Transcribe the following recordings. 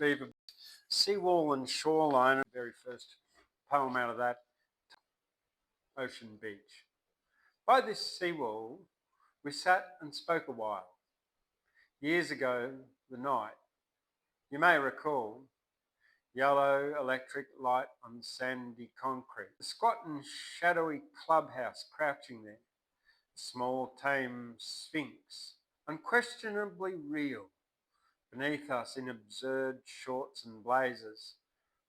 Beaver, Seawall and Shoreline, the very first poem out of that, Ocean Beach. By this seawall, we sat and spoke a while. Years ago, the night, you may recall, yellow electric light on sandy concrete, the squat and shadowy clubhouse crouching there, a small tame sphinx, unquestionably real, beneath us in absurd shorts and blazers,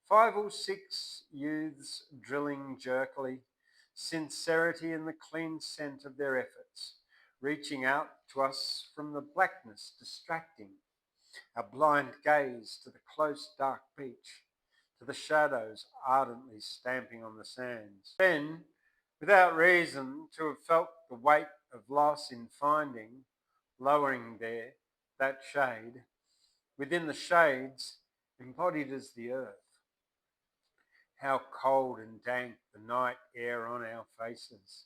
5 or 6 youths drilling jerkily, sincerity in the clean scent of their efforts, reaching out to us from the blackness, distracting our blind gaze to the close dark beach, to the shadows ardently stamping on the sands. Then, without reason, to have felt the weight of loss in finding, lowering there, that shade, within the shades, embodied as the earth. How cold and dank the night air on our faces,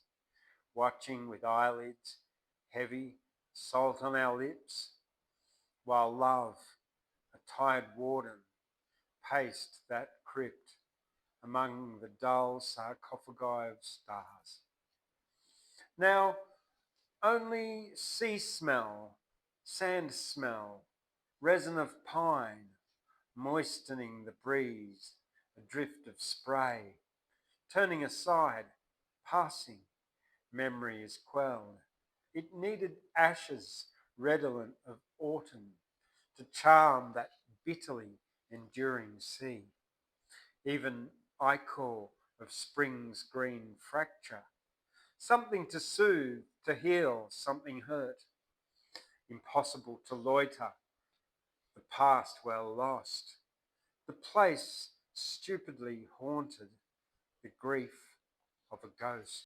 watching with eyelids heavy, salt on our lips, while love, a tired warden, paced that crypt among the dull sarcophagi of stars. Now, only sea smell, sand smell, resin of pine, moistening the breeze, a drift of spray, turning aside, passing, memory is quelled. It needed ashes redolent of autumn to charm that bitterly enduring sea. Even ichor of spring's green fracture, something to soothe, to heal something hurt. Impossible to loiter, the past well lost, the place stupidly haunted, the grief of a ghost.